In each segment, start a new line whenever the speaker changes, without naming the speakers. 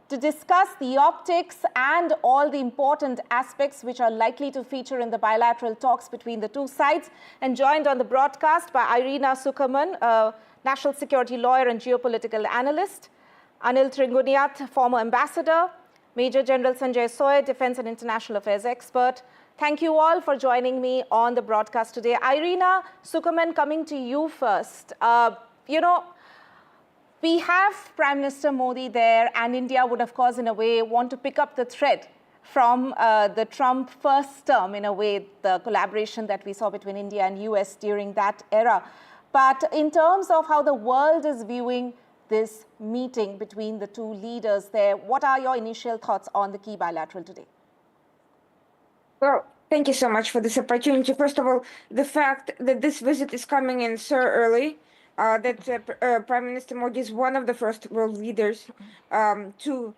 to discuss the optics and all the important aspects which are likely to feature in the bilateral talks between the two sides, and joined on the broadcast by Irina Sukuman, a national security lawyer and geopolitical analyst, Anil Triguniath, former ambassador, Major General Sanjay Soy, defense and international affairs expert. Thank you all for joining me on the broadcast today. Irina Sukuman, coming to you first. We have Prime Minister Modi there, and India would, of course, in a way, want to pick up the thread from the Trump first term, in a way, the collaboration that we saw between India and US during that era. But in terms of how the world is viewing this meeting between the two leaders there, what are your initial thoughts on the key bilateral today?
Well, thank you so much for this opportunity. First of all, the fact that this visit is coming in so early, that Prime Minister Modi is one of the first world leaders to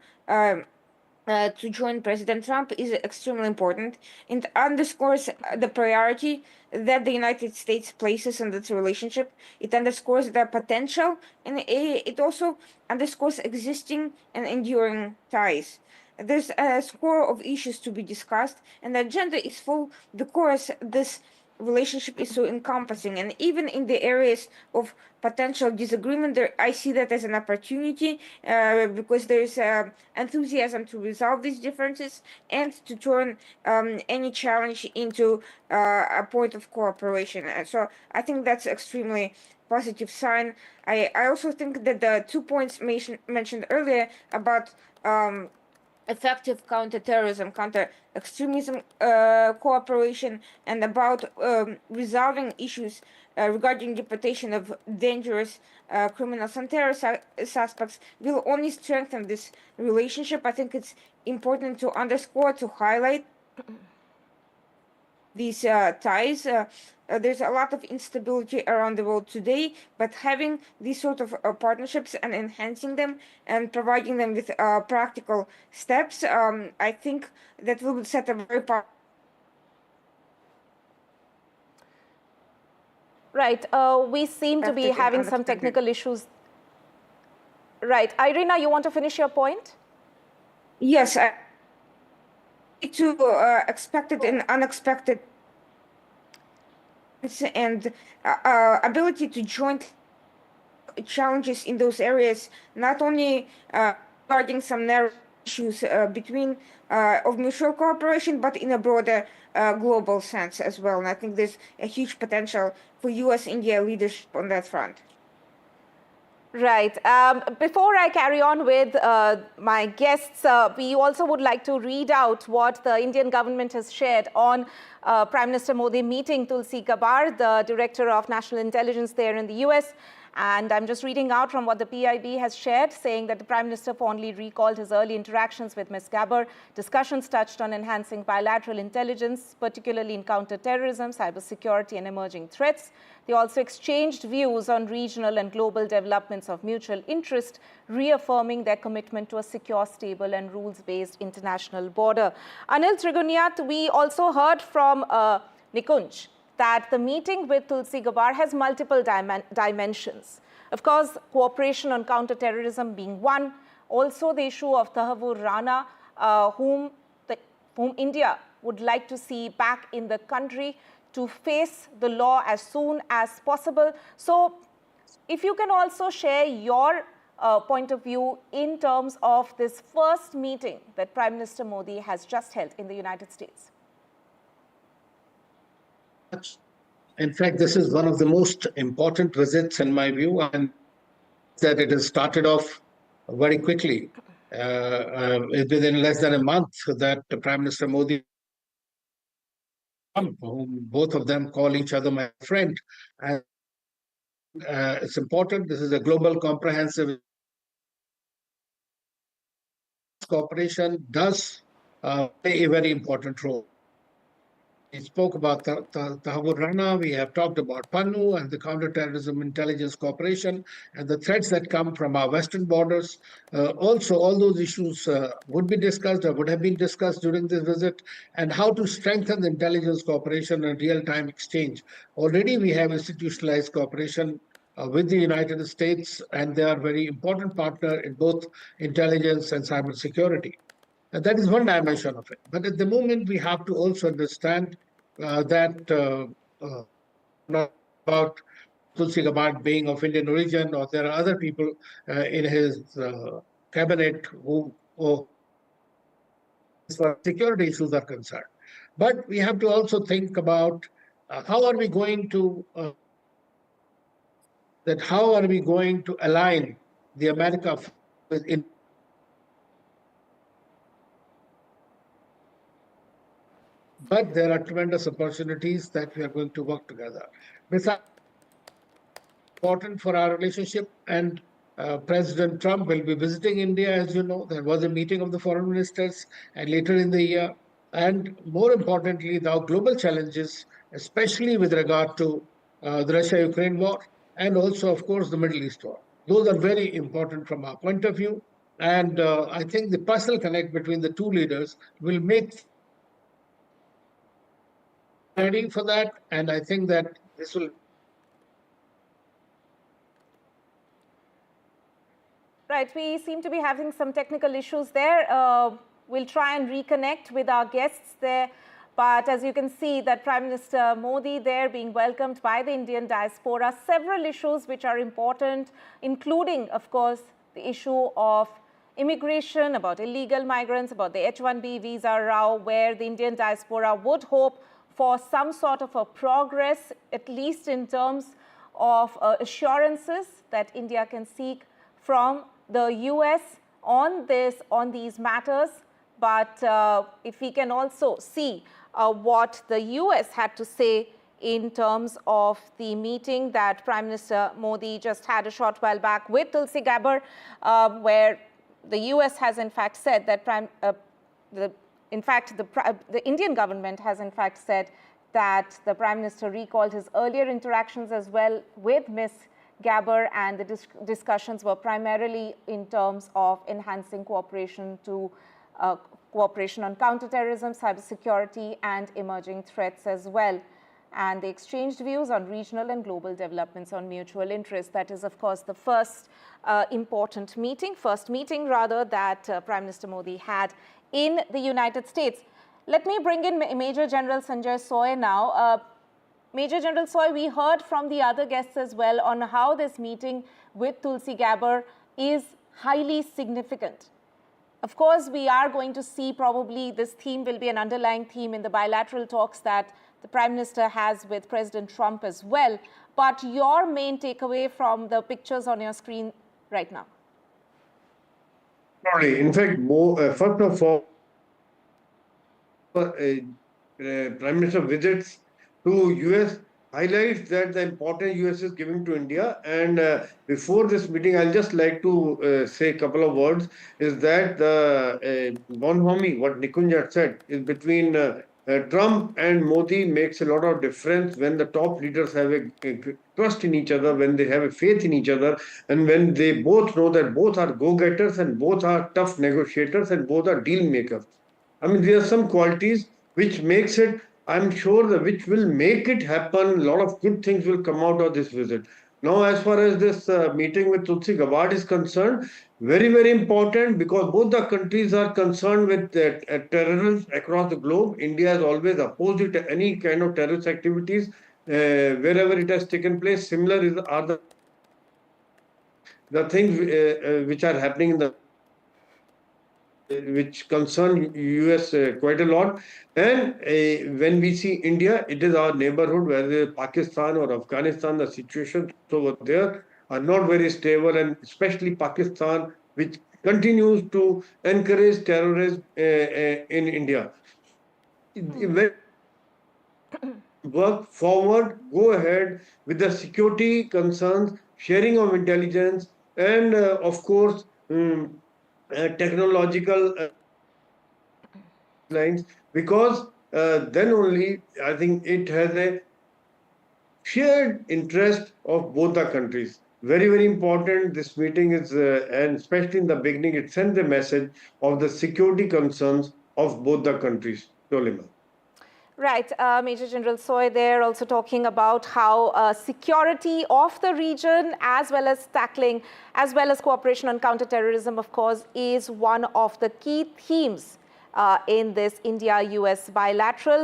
join President Trump is extremely important. It underscores the priority that the United States places on this relationship. It underscores the potential, and it also underscores existing and enduring ties. There's a score of issues to be discussed, and the agenda is full because this relationship is so encompassing. And even in the areas of potential disagreement, I see that as an opportunity because there's enthusiasm to resolve these differences and to turn any challenge into a point of cooperation. And so I think that's extremely positive sign. I also think that the 2 points mentioned earlier about effective counterterrorism, counter-extremism cooperation, and about resolving issues regarding deportation of dangerous criminals and terrorist suspects will only strengthen this relationship. I think it's important to underscore, to highlight these ties. There's a lot of instability around the world today, but having these sort of partnerships and enhancing them and providing them with practical steps, I think that will set a very powerful.
Right. We seem to be having some technical issues. Right. Irina, you want to finish your point?
Yes. To expected and unexpected and ability to join challenges in those areas, not only regarding some narrow issues between of mutual cooperation, but in a broader global sense as well. And I think there's a huge potential for US-India leadership on that front.
Right. Before I carry on with my guests, we also would like to read out what the Indian government has shared on Prime Minister Modi meeting Tulsi Gabbard, the Director of National Intelligence there in the US. And I'm just reading out from what the PIB has shared, saying that the Prime Minister fondly recalled his early interactions with Ms. Gabbard. Discussions touched on enhancing bilateral intelligence, particularly in counter-terrorism, cybersecurity, and emerging threats. They also exchanged views on regional and global developments of mutual interest, reaffirming their commitment to a secure, stable, and rules-based international border. Anil Triguniath, we also heard from Nikunj that the meeting with Tulsi Gabbard has multiple dimensions. Of course, cooperation on counter-terrorism being one. Also, the issue of Tahavur Rana, whom India would like to see back in the country to face the law as soon as possible. So, if you can also share your point of view in terms of this first meeting that Prime Minister Modi has just held in the United States.
In fact, this is one of the most important visits in my view, and that it has started off very quickly. Within less than a month that Prime Minister Modi, whom both of them call each other my friend, and it's important. This is a global comprehensive cooperation does play a very important role. We spoke about Tahavur Rana, we have talked about Pannu and the counterterrorism intelligence cooperation and the threats that come from our western borders. Also, all those issues would be discussed or would have been discussed during this visit, and how to strengthen the intelligence cooperation and real-time exchange. Already we have institutionalized cooperation with the United States, and they are a very important partner in both intelligence and cybersecurity. And that is one dimension of it. But at the moment, we have to also understand that not about Tulsi Gabbard being of Indian origin, or there are other people in his cabinet who, as far as security issues are concerned. But we have to also think about how are we going to align the America with India. But there are tremendous opportunities that we are going to work together. Besides, important for our relationship, and President Trump will be visiting India, as you know. There was a meeting of the foreign ministers, and later in the year. And more importantly, the global challenges, especially with regard to the Russia-Ukraine war, and also, of course, the Middle East war. Those are very important from our point of view. And I think the personal connect between the two leaders will make ready for that. And I think that this will.
Right, we seem to be having some technical issues there. We'll try and reconnect with our guests there. But as you can see, that Prime Minister Modi there being welcomed by the Indian diaspora, several issues which are important, including, of course, the issue of immigration, about illegal migrants, about the H-1B visa row, where the Indian diaspora would hope for some sort of a progress, at least in terms of assurances that India can seek from the US on these matters. But if we can also see what the US had to say in terms of the meeting that Prime Minister Modi just had a short while back with Tulsi Gabbard, where the US has in fact said that the Indian government has in fact said that the Prime Minister recalled his earlier interactions as well with Ms. Gabbard, and the discussions were primarily in terms of enhancing cooperation on counterterrorism, cybersecurity, and emerging threats as well. And they exchanged views on regional and global developments on mutual interest. That is, of course, the first meeting that Prime Minister Modi had in the United States. Let me bring in Major General Sanjay Soy now. Major General Soy, we heard from the other guests as well on how this meeting with Tulsi Gabbard is highly significant. Of course, we are going to see probably this theme will be an underlying theme in the bilateral talks that the Prime Minister has with President Trump as well. But your main takeaway from the pictures on your screen right now?
In fact, first of all, Prime Minister visits to US highlights that the importance US is giving to India. And before this meeting, I'll just like to say a couple of words, is that the bonhomie, what Nikunj had said, is between Trump and Modi makes a lot of difference when the top leaders have a trust in each other, when they have a faith in each other, and when they both know that both are go-getters and both are tough negotiators and both are deal makers. I mean, there are some qualities which makes it, I'm sure, that which will make it happen. A lot of good things will come out of this visit. Now, as far as this meeting with Tulsi Gabbard is concerned, very, very important, because both the countries are concerned with terrorism across the globe. India has always opposed it, any kind of terrorist activities wherever it has taken place. Similar are the things which are happening in the which concern US quite a lot. And when we see India, it is our neighborhood, whether Pakistan or Afghanistan, the situations over there are not very stable, and especially Pakistan, which continues to encourage terrorism in India. Work forward, go ahead with the security concerns, sharing of intelligence, and of course, technological lines, because then only I think it has a shared interest of both the countries. Very, very important. This meeting is, and especially in the beginning, it sends a message of the security concerns of both the countries. Tolima.
Right, Major General Soy there also talking about how security of the region as well as cooperation on counterterrorism, of course, is one of the key themes in this India-US bilateral.